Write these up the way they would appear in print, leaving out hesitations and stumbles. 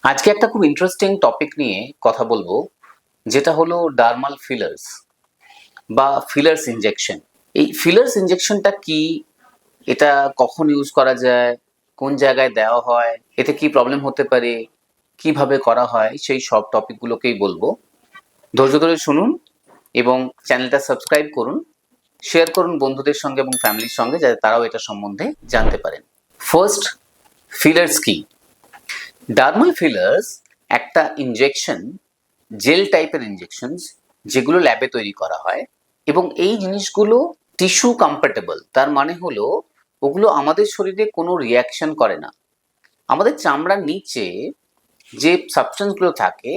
আজকে একটা খুব ইন্টারেস্টিং টপিক নিয়ে কথা বলবো, যেটা হলো ডার্মাল ফিলার্স বা ফিলার্স ইনজেকশন। এই ফিলার্স ইনজেকশনটা কি, এটা কখন ইউজ করা যায়, কোন জায়গায় দেওয়া হয়, এতে কি প্রবলেম হতে পারে, কিভাবে করা হয়, সেই সব টপিকগুলোকেই বলবো। ধৈর্য ধরে শুনুন এবং চ্যানেলটা সাবস্ক্রাইব করুন, শেয়ার করুন বন্ধুদের সঙ্গে এবং ফ্যামিলির সঙ্গে, যাতে তারাও এটা সম্বন্ধে জানতে পারেন। ফার্স্ট, ফিলার্স কি? ডার্মাল ফিলার্স একটা ইনজেকশন, জেল টাইপের ইনজেকশনস, যেগুলো ল্যাবে তৈরি করা হয় এবং এই জিনিসগুলো টিস্যু কম্প্যাটেবল। তার মানে হলো ওগুলো আমাদের শরীরে কোনো রিয়াকশন করে না। আমাদের চামড়ার নিচে যে সাবস্টেন্সগুলো থাকে,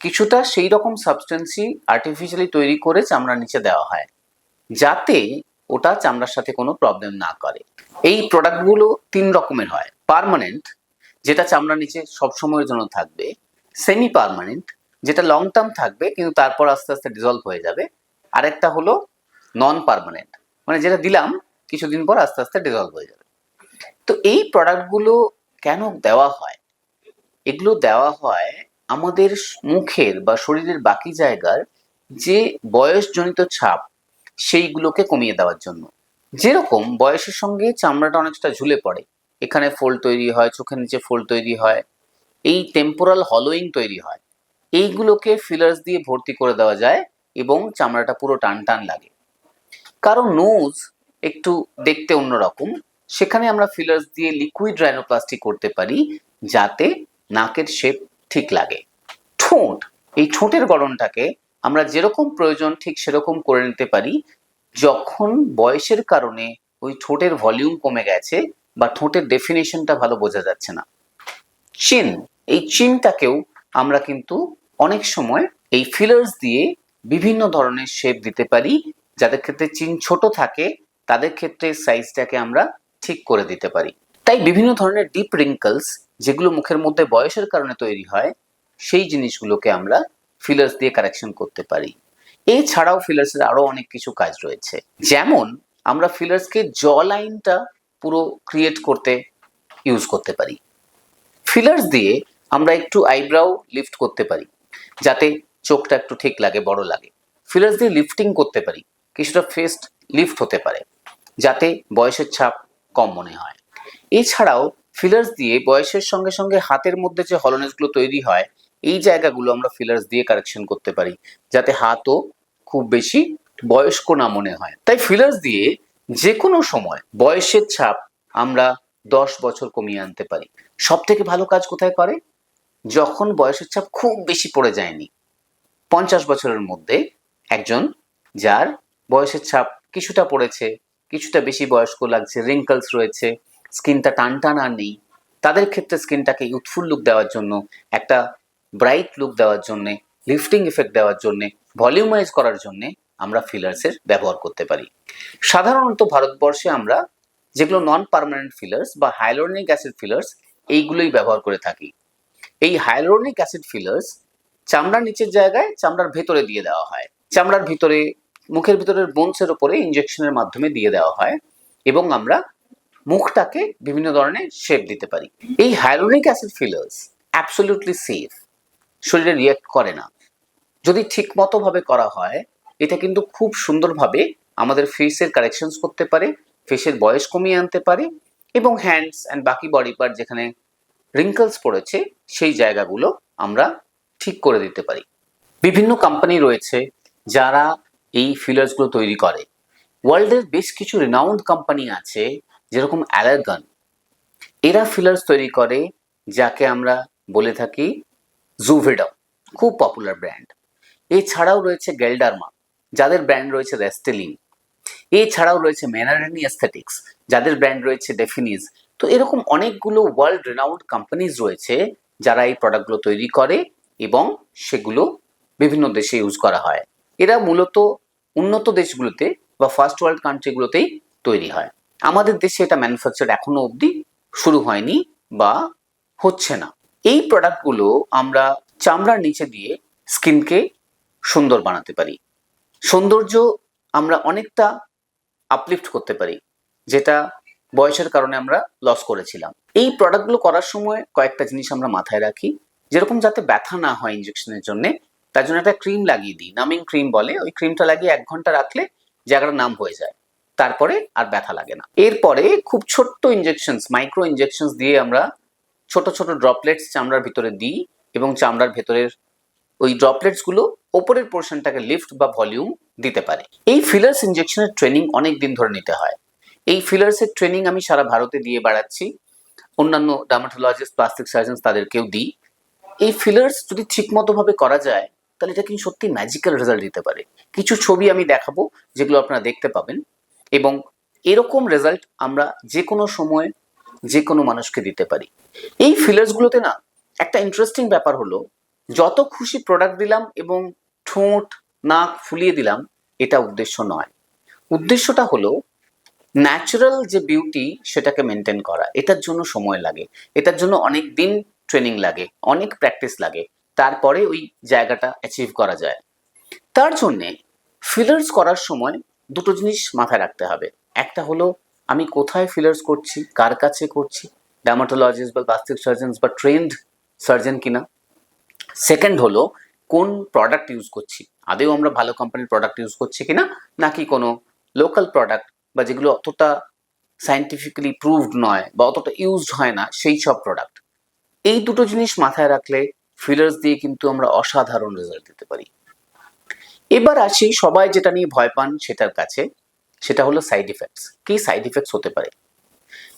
কিছুটা সেই রকম সাবস্টেন্সই আর্টিফিশিয়ালি তৈরি করে চামড়ার নিচে দেওয়া হয়, যাতে ওটা চামড়ার সাথে কোনো প্রবলেম না করে। এই প্রোডাক্টগুলো তিন রকমের হয়: পার্মানেন্ট, যেটা চামড়ার নিচে সবসময়ের জন্য থাকবে; সেমি পার্মানেন্ট, যেটা লং টার্ম থাকবে কিন্তু তারপর আস্তে আস্তে ডিজলভ হয়ে যাবে; আরেকটা হলো নন পার্মানেন্ট, মানে যেটা দিলাম কিছুদিন পর আস্তে আস্তে ডিজলভ হয়ে যাবে। তো এই প্রোডাক্টগুলো কেন দেওয়া হয়? এগুলো দেওয়া হয় আমাদের মুখের বা শরীরের বাকি জায়গার যে বয়সজনিত ছাপ, সেইগুলোকে কমিয়ে দেওয়ার জন্য। যেরকম বয়সের সঙ্গে চামড়াটা অনেকটা ঝুলে পড়ে, এখানে ফোল্ড তৈরি হয়, চোখের নিচে ফোল্ড তৈরি হয়, এই টেম্পোরাল হলোয়িং তৈরি হয়, এইগুলোকে ফিলার্স দিয়ে ভর্তি করে দেওয়া যায় এবং চামড়াটা পুরো টান টান লাগে। কারণ নোজ একটু দেখতে অন্যরকম, সেখানে আমরা ফিলার্স দিয়ে লিকুইড রাইনোপ্লাস্টি করতে পারি, যাতে নাকের শেপ ঠিক লাগে। ঠোঁট, এই ঠোঁটের গড়নটাকে আমরা যেরকম প্রয়োজন ঠিক সেরকম করে নিতে পারি, যখন বয়সের কারণে ওই ঠোঁটের ভলিউম কমে গেছে বা ঠোঁটের ডেফিনেশনটা ভালো বোঝা যাচ্ছে না। চিন, এই চিনটাকেও আমরা কিন্তু অনেক সময় এই ফিলার্স দিয়ে বিভিন্ন ধরনের শেপ দিতে পারি। যাদের ক্ষেত্রে চিন ছোট থাকে তাদের ক্ষেত্রে সাইজটাকে আমরা ঠিক করে দিতে পারি। তাই বিভিন্ন ধরনের ডিপ রিঙ্কলস, যেগুলো মুখের মধ্যে বয়সের কারণে তৈরি হয়, সেই জিনিসগুলোকে আমরা ফিলার্স দিয়ে কারেকশন করতে পারি। এছাড়াও ফিলার্সের আরো অনেক কিছু কাজ রয়েছে, যেমন আমরা ফিলার্সকে জ লাইনটা পুরো ক্রিয়েট করতে ইউজ করতে পারি। ফিলার্স দিয়ে আমরা একটু আইব্রাউ লিফট করতে পারি, যাতে চোখটা একটু ঠিক লাগে, বড় লাগে। ফিলার্স দিয়ে লিফটিং করতে পারি, কিছুটা ফেস লিফট হতে পারে, যাতে বয়সের ছাপ কম মনে হয়। এছাড়াও ফিলার্স দিয়ে বয়সের সঙ্গে সঙ্গে হাতের মধ্যে যে হলনেসগুলো তৈরি হয়, এই জায়গাগুলো আমরা ফিলার্স দিয়ে কারেকশন করতে পারি, যাতে হাতও খুব বেশি বয়স্ক না মনে হয়। তাই ফিলার্স দিয়ে যে কোনো সময় বয়সের ছাপ আমরা 10 বছর কমিয়ে আনতে পারি। সব থেকে ভালো কাজ কোথায় করে? যখন বয়সের ছাপ খুব বেশি পড়ে যায়নি। 50 বছরের মধ্যে একজন যার বয়সের ছাপ কিছুটা পড়েছে, কিছুটা বেশি বয়স্ক লাগছে, রিঙ্কলস রয়েছে, স্কিনটা টান টান আর নেই, তাদের ক্ষেত্রে স্কিনটাকে ইউথফুল লুক দেওয়ার জন্য, একটা ব্রাইট লুক দেওয়ার জন্য, লিফটিং ইফেক্ট দেওয়ার জন্য, ভলিউমাইজ করার জন্য আমরা ফিলার্সের ব্যবহার করতে পারি। সাধারণত ভারতবর্ষে আমরা যেগুলো নন পার্মানেন্ট ফিলার্স বা হাইলোরনিক অ্যাসিড ফিলার্স, এইগুলোই ব্যবহার করে থাকি। এই হাইলোরনিক অ্যাসিড ফিলার্স চামড়ার নিচের জায়গায় চামড়ার ভেতরে দিয়ে দেওয়া হয়, চামড়ার ভিতরে, মুখের ভিতরের বোনসের উপরে ইনজেকশনের মাধ্যমে দিয়ে দেওয়া হয় এবং আমরা মুখটাকে বিভিন্ন ধরনের শেপ দিতে পারি। এই hyaluronic acid fillers absolutely safe, শরীরে রিয়াক্ট করে না। যদি ঠিক মতো ভাবে করা হয়, এটা কিন্তু খুব সুন্দরভাবে আমাদের ফেসের কারেকশনস করতে পারে, ফেসের বয়স কমিয়ে আনতে পারে এবং হ্যান্ডস অ্যান্ড বাকি বডি পার্ট যেখানে রিঙ্কলস পড়েছে সেই জায়গাগুলো আমরা ঠিক করে দিতে পারি। বিভিন্ন কোম্পানি রয়েছে যারা এই ফিলার্সগুলো তৈরি করে। ওয়ার্ল্ডের বেশ কিছু রিনাউন্ড কোম্পানি আছে, যেরকম অ্যালারগান, এরা ফিলার্স তৈরি করে, যাকে আমরা বলে থাকি জুভেডম, খুব পপুলার ব্র্যান্ড। এছাড়াও রয়েছে গেলডার্মা, যাদের ব্র্যান্ড রয়েছে রেস্টেলিন। এছাড়াও রয়েছে মেনারেনি অ্যাস্থেটিক্স, যাদের ব্র্যান্ড রয়েছে ডেফিনিজ। তো এরকম অনেকগুলো ওয়ার্ল্ড রেনাউন্ড কোম্পানিজ রয়েছে যারা এই প্রোডাক্টগুলো তৈরি করে এবং সেগুলো বিভিন্ন দেশে ইউজ করা হয়। এরা মূলত উন্নত দেশগুলোতে বা ফার্স্ট ওয়ার্ল্ড কান্ট্রিগুলোতেই তৈরি হয়। আমাদের দেশে এটা ম্যানুফ্যাকচার এখনো অবধি শুরু হয়নি বা হচ্ছে না। এই প্রোডাক্টগুলো আমরা চামড়ার নিচে দিয়ে স্কিনকে সুন্দর বানাতে পারি। সৌন্দর্য আমরা অনেকটা আপলিফট করতে পারি, যেটা বয়সের কারণে আমরা লস করেছিলাম। এই প্রোডাক্টগুলো করার সময় কয়েকটা জিনিস আমরা মাথায় রাখি। যেরকম যাতে ব্যথা না হয় ইনজেকশনের জন্য, তার জন্য একটা ক্রিম লাগিয়ে দিই, নামিং ক্রিম বলে, ওই ক্রিমটা লাগিয়ে 1 ঘন্টা রাখলে জায়গাটা নাম হয়ে যায়, তারপরে আর ব্যথা লাগে না। এরপরে খুব ছোট্ট ইনজেকশনস, মাইক্রো ইনজেকশনস দিয়ে আমরা ছোট ছোট ড্রপলেটস চামড়ার ভিতরে দিই এবং চামড়ার ভেতরের ওই ড্রপলেটস গুলো ওপরের পোর্শনটাকে লিফট বা ভলিউম দিতে পারে। এই ফিলার্স ইনজেকশনের ট্রেনিং অনেক দিন ধরে নিতে হয়। এই ফিলার্সের ট্রেনিং আমি সারা ভারতে দিয়ে বেড়াচ্ছি, অন্যান্য ডার্মাটোলজিস্ট, প্লাস্টিক সার্জনস তাদেরকেও দিই। এই ফিলার্স যদি ঠিকমতো ভাবে করা যায় তাহলে এটা কিন্তু সত্যি ম্যাজিক্যাল রেজাল্ট দিতে পারে। কিছু ছবি আমি দেখাবো যেগুলো আপনারা দেখতে পাবেন, এবং এরকম রেজাল্ট আমরা যে কোনো সময় যে কোনো মানুষকে দিতে পারি। এই ফিলার্স গুলোতে না একটা ইন্টারেস্টিং ব্যাপার হলো, যত খুশি প্রোডাক্ট দিলাম এবং ঠোঁট নাক ফুলিয়ে দিলাম, এটা উদ্দেশ্য নয়। উদ্দেশ্যটা হলো ন্যাচারাল যে বিউটি সেটাকে মেনটেন করা। এটার জন্য সময় লাগে, এটার জন্য অনেক দিন ট্রেনিং লাগে, অনেক প্র্যাকটিস লাগে, তারপরে ওই জায়গাটা অ্যাচিভ করা যায়। তার জন্যে ফিলার্স করার সময় দুটো জিনিস মাথায় রাখতে হবে। একটা হলো আমি কোথায় ফিলার্স করছি, কার কাছে করছি, ডার্মাটোলজিস্ট বা প্লাস্টিক সার্জন বা ট্রেন্ড সার্জন কিনা। সেকেন্ড হলো কোন প্রোডাক্ট ইউজ করছি, আদেও আমরা ভালো কোম্পানির প্রোডাক্ট ইউজ করছি কিনা, নাকি কোনো লোকাল প্রোডাক্ট বা যেগুলো অতটা সায়েন্টিফিক্যালি প্রুভড নয় বা অতটা ইউজড হয় না সেই সব প্রোডাক্ট। এই দুটো জিনিস মাথায় রাখলে ফিলার্স দিয়ে কিন্তু আমরা অসাধারণ রেজাল্ট দিতে পারি। এবার আসি সবাই যেটা নিয়ে ভয় পান সেটার কাছে, সেটা হলো সাইড ইফেক্টস। কি সাইড ইফেক্টস হতে পারে?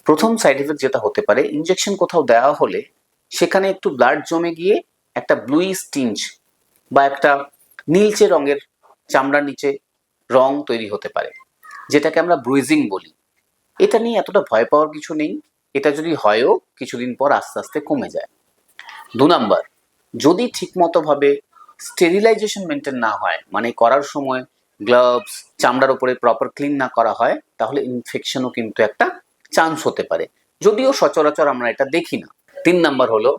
প্রথম সাইড ইফেক্ট যেটা হতে পারে, ইনজেকশন কোথাও দেওয়া হলে সেখানে একটু ব্লাড জমে গিয়ে একটা ব্লুই স্টিঞ্জ বা একটা নীলচে রঙের চামড়ার নিচে রং তৈরি হতে পারে, যেটাকে আমরা ব্রুইজিং বলি। এটা নিয়ে এতটা ভয় পাওয়ার কিছু নেই, এটা যদি হয়ও কিছুদিন পর আস্তে আস্তে কমে যায়। 2 নাম্বার, যদি ঠিকমতো ভাবে স্টেরিলাইজেশন মেনটেন না হয়, মানে করার সময় গ্লাভস চামড়ার উপরে প্রপার ক্লিন না করা হয়, তাহলে ইনফেকশনও কিন্তু একটা চান্স হতে পারে, যদিও সচরাচর আমরা এটা দেখি না। 3 নাম্বার হলো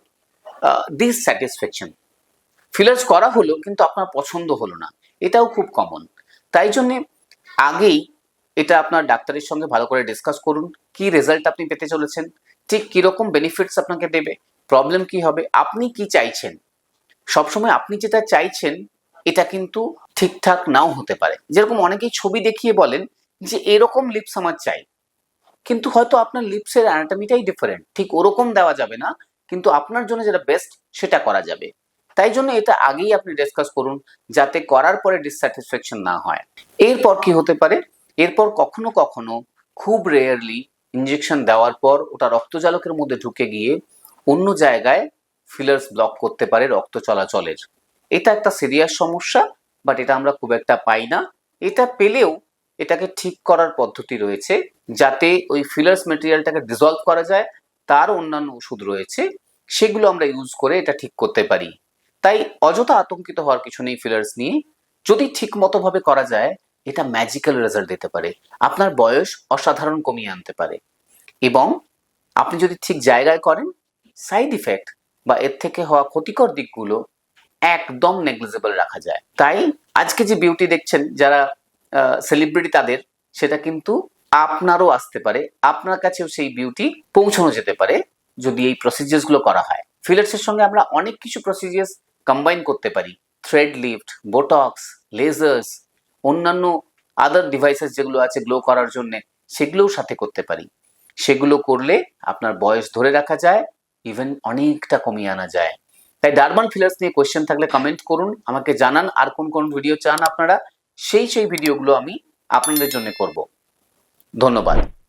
ডিসস্যাটিসফ্যাকশন। ফিলার্স করা হলো কিন্তু আপনার পছন্দ হলো না, এটাও খুব কমন। তাই জন্যে আগেই এটা আপনার ডাক্তারের সঙ্গে ভালো করে ডিসকাস করুন, কি রেজাল্ট আপনি পেতে চলেছেন, ঠিক কিরকম বেনিফিটস আপনাকে দেবে, প্রবলেম কি হবে, আপনি কি চাইছেন। সবসময় আপনি যেটা চাইছেন এটা কিন্তু ঠিকঠাক নাও হতে পারে। যেরকম অনেকেই ছবি দেখিয়ে বলেন যে এরকম লিপস আমার চাই, কিন্তু হয়তো আপনার লিপসের অ্যানাটমিটাই ডিফারেন্ট, ঠিক ওরকম দেওয়া যাবে না, কিন্তু আপনার জন্য যেটা বেস্ট সেটা করা যাবে। তাই জন্য এটা আগেই আপনি ডিসকাস করুন, যাতে করার পরে ডিসস্যাটিসফ্যাকশন না হয়। এরপর কি হতে পারে, এরপর কখনো কখনো খুব রেয়ারলি ইনজেকশন দেওয়ার পর ওটা রক্তজালকের মধ্যে ঢুকে গিয়ে অন্য জায়গায় ফিলার্স ব্লক করতে পারে রক্ত চলাচলের। এটা একটা সিরিয়াস সমস্যা, বাট এটা আমরা খুব একটা পাই না। এটা পেলেও এটাকে ঠিক করার পদ্ধতি রয়েছে, যাতে ওই ফিলার্স মেটেরিয়ালটাকে ডিসলভ করা যায়। তার অন্যান্য ওষুধ রয়েছে, সেগুলো আমরা ইউজ করে এটা ঠিক করতে পারি। তাই অযথা আতঙ্কিত হওয়ার কিছু নেই ফিলার্স নিয়ে। যদি ঠিক মতো ভাবে করা যায়, এটা ম্যাজিক্যাল রেজাল্ট দিতে পারে, আপনার বয়স অসাধারণ কমিয়ে আনতে পারে, এবং আপনি যদি ঠিক জায়গায় করেন, সাইড ইফেক্ট বা এর থেকে হওয়া ক্ষতিকর দিকগুলো একদম নেগলিজেবল রাখা যায়। তাই আজকে যে বিউটি দেখছেন যারা সেলিব্রিটি, তাদের সেটা কিন্তু আপনারও আসতে পারে, আপনার কাছেও সেই বিউটি পৌঁছানো যেতে পারে যদি এই প্রসিজিয়ার্স গুলো করা হয়। ফিলার্সের সঙ্গে আমরা অনেক কিছু প্রসিজিয়ার্স কম্বাইন করতে পারি, থ্রেড লিফট, বোটক্স, লেজার্স, অন্যান্য আদার ডিভাইসেস যেগুলো আছে গ্লো করার জন্য, সেগুলোও সাথে করতে পারি। সেগুলো করলে আপনার বয়স ধরে রাখা যায়, ইভেন অনেকটা কমিয়ে আনা যায়। তাই ডার্মাল ফিলার্স নিয়ে কোয়েশ্চেন থাকলে কমেন্ট করুন, আমাকে জানান আর কোন কোন ভিডিও চান আপনারা, সেই ভিডিওগুলো আমি আপনাদের জন্য করব। ধন্যবাদ।